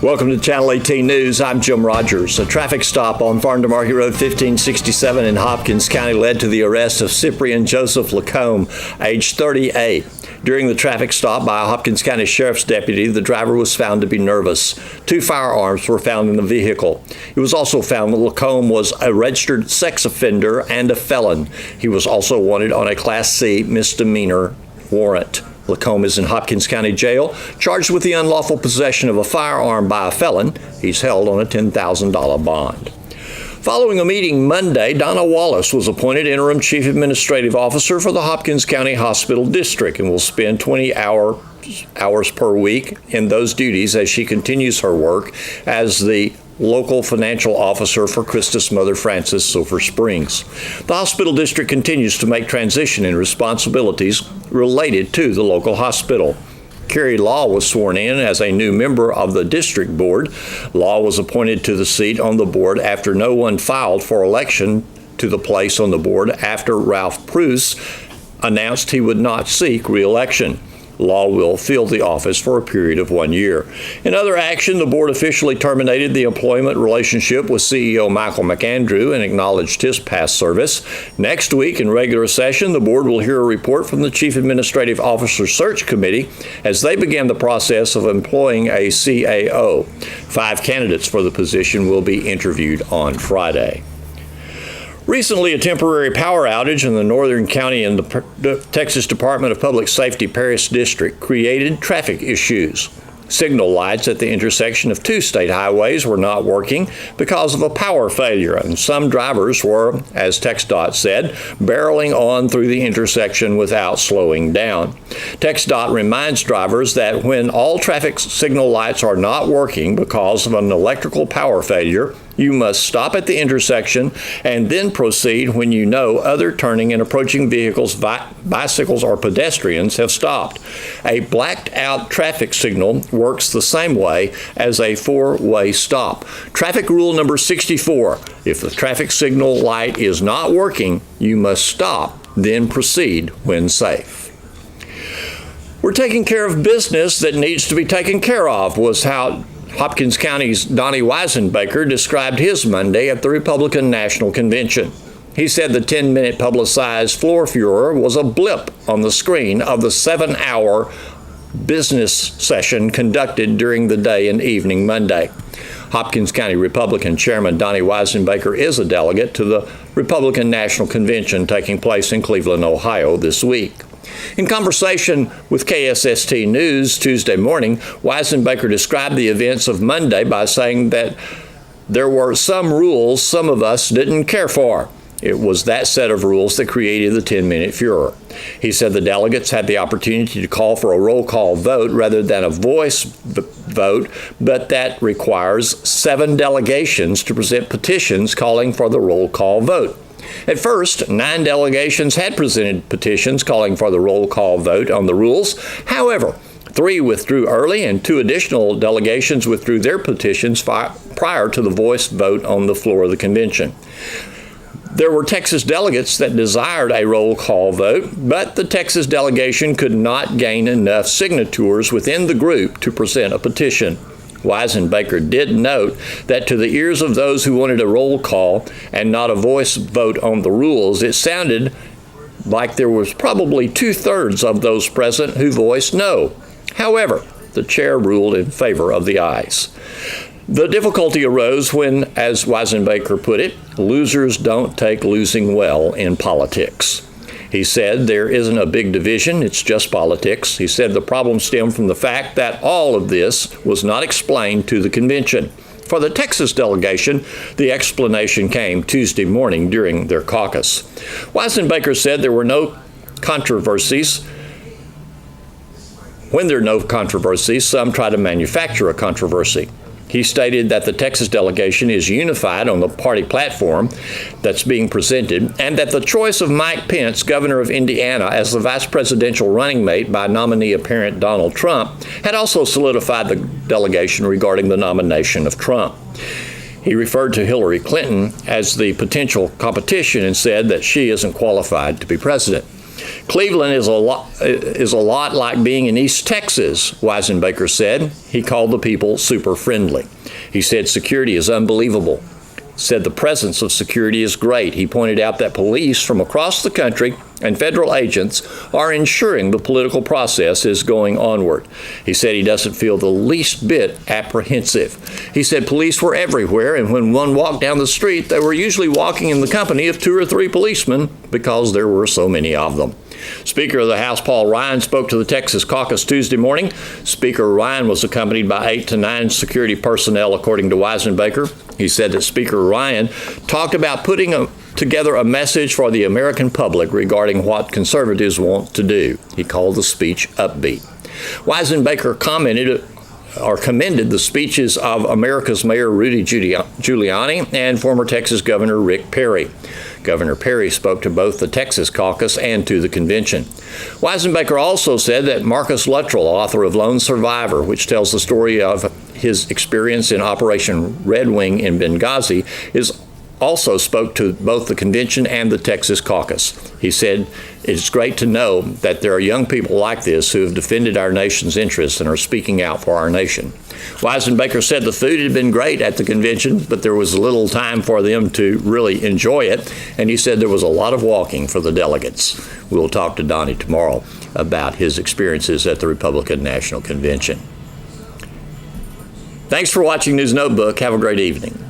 Welcome to Channel 18 News. I'm Jim Rogers. A traffic stop on Farm to Market Road 1567 in Hopkins County led to the arrest of Cyprian Joseph Lacombe, age 38. During the traffic stop by a Hopkins County Sheriff's deputy, the driver was found to be nervous. 2 firearms were found in the vehicle. It was also found that Lacombe was a registered sex offender and a felon. He was also wanted on a Class C misdemeanor warrant. Lacombe is in Hopkins County Jail, charged with the unlawful possession of a firearm by a felon. He's held on a $10,000 bond. Following a meeting Monday, Donna Wallace was appointed interim chief administrative officer for the Hopkins County Hospital District and will spend 20 hours per week in those duties as she continues her work as the local financial officer for Christus Mother Francis Silver Springs. The hospital district continues to make transition in responsibilities related to the local hospital. Carrie Law was sworn in as a new member of the district board. Law was appointed to the seat on the board after no one filed for election to the place on the board after Ralph Preuss announced he would not seek re-election. Law will fill the office for a period of 1 year. In other action, the board officially terminated the employment relationship with CEO Michael McAndrew and acknowledged his past service. Next week, in regular session, the board will hear a report from the Chief Administrative Officer Search Committee as they begin the process of employing a CAO. 5 candidates for the position will be interviewed on Friday. Recently, a temporary power outage in the northern county in the Texas Department of Public Safety Paris District created traffic issues. Signal lights at the intersection of 2 state highways were not working because of a power failure, and some drivers were, as TxDOT said, barreling on through the intersection without slowing down. TxDOT reminds drivers that when all traffic signal lights are not working because of an electrical power failure, you must stop at the intersection and then proceed when you know other turning and approaching vehicles, bicycles, or pedestrians have stopped. A blacked out traffic signal works the same way as a 4-way stop. Traffic rule number 64, if the traffic signal light is not working, you must stop, then proceed when safe. We're taking care of business that needs to be taken care of, was how Hopkins County's Donnie Weisenbaker described his Monday at the Republican National Convention. He said the 10-minute publicized floor furor was a blip on the screen of the 7-hour business session conducted during the day and evening Monday. Hopkins County Republican Chairman Donnie Weisenbaker is a delegate to the Republican National Convention taking place in Cleveland, Ohio this week. In conversation with KSST News Tuesday morning, Weisenbaker described the events of Monday by saying that there were some rules some of us didn't care for. It was that set of rules that created the 10-minute furor. He said the delegates had the opportunity to call for a roll call vote rather than a voice vote, but that requires 7 delegations to present petitions calling for the roll call vote. At first, 9 delegations had presented petitions calling for the roll call vote on the rules. However, 3 withdrew early and 2 additional delegations withdrew their petitions prior to the voice vote on the floor of the convention. There were Texas delegates that desired a roll call vote, but the Texas delegation could not gain enough signatures within the group to present a petition. Weisenbaker did note that to the ears of those who wanted a roll call and not a voice vote on the rules, it sounded like there was probably 2/3 of those present who voiced no. However, the chair ruled in favor of the ayes. The difficulty arose when, as Weisenbaker put it, losers don't take losing well in politics. He said there isn't a big division, it's just politics. He said the problem stemmed from the fact that all of this was not explained to the convention. For the Texas delegation, the explanation came Tuesday morning during their caucus. Weisenbaker said there were no controversies. When there are no controversies, some try to manufacture a controversy. He stated that the Texas delegation is unified on the party platform that's being presented, and that the choice of Mike Pence, governor of Indiana, as the vice presidential running mate by nominee apparent Donald Trump, had also solidified the delegation regarding the nomination of Trump. He referred to Hillary Clinton as the potential competition and said that she isn't qualified to be president. Cleveland is a lot like being in East Texas, Weisenbaker said. He called the people super friendly. He said security is unbelievable. Said the presence of security is great. He pointed out that police from across the country and federal agents are ensuring the political process is going onward. He said he doesn't feel the least bit apprehensive. He said police were everywhere, and when one walked down the street, they were usually walking in the company of 2 or 3 policemen because there were so many of them. Speaker of the House Paul Ryan spoke to the Texas caucus Tuesday morning. Speaker Ryan was accompanied by 8 to 9 security personnel, according to Weisenbaker. He said that Speaker Ryan talked about putting together a message for the American public regarding what conservatives want to do. He called the speech upbeat. Weisenbaker commended the speeches of America's Mayor Rudy Giuliani and former Texas Governor Rick Perry. Governor Perry spoke to both the Texas caucus and to the convention. Weisenbaker also said that Marcus Luttrell, author of Lone Survivor, which tells the story of his experience in Operation Red Wing in Benghazi, also spoke to both the convention and the Texas caucus. He said, "It's great to know that there are young people like this who have defended our nation's interests and are speaking out for our nation." Weisenbaker said the food had been great at the convention, but there was little time for them to really enjoy it, and he said there was a lot of walking for the delegates. We'll talk to Donnie tomorrow about his experiences at the Republican National Convention. Thanks for watching News Notebook. Have a great evening.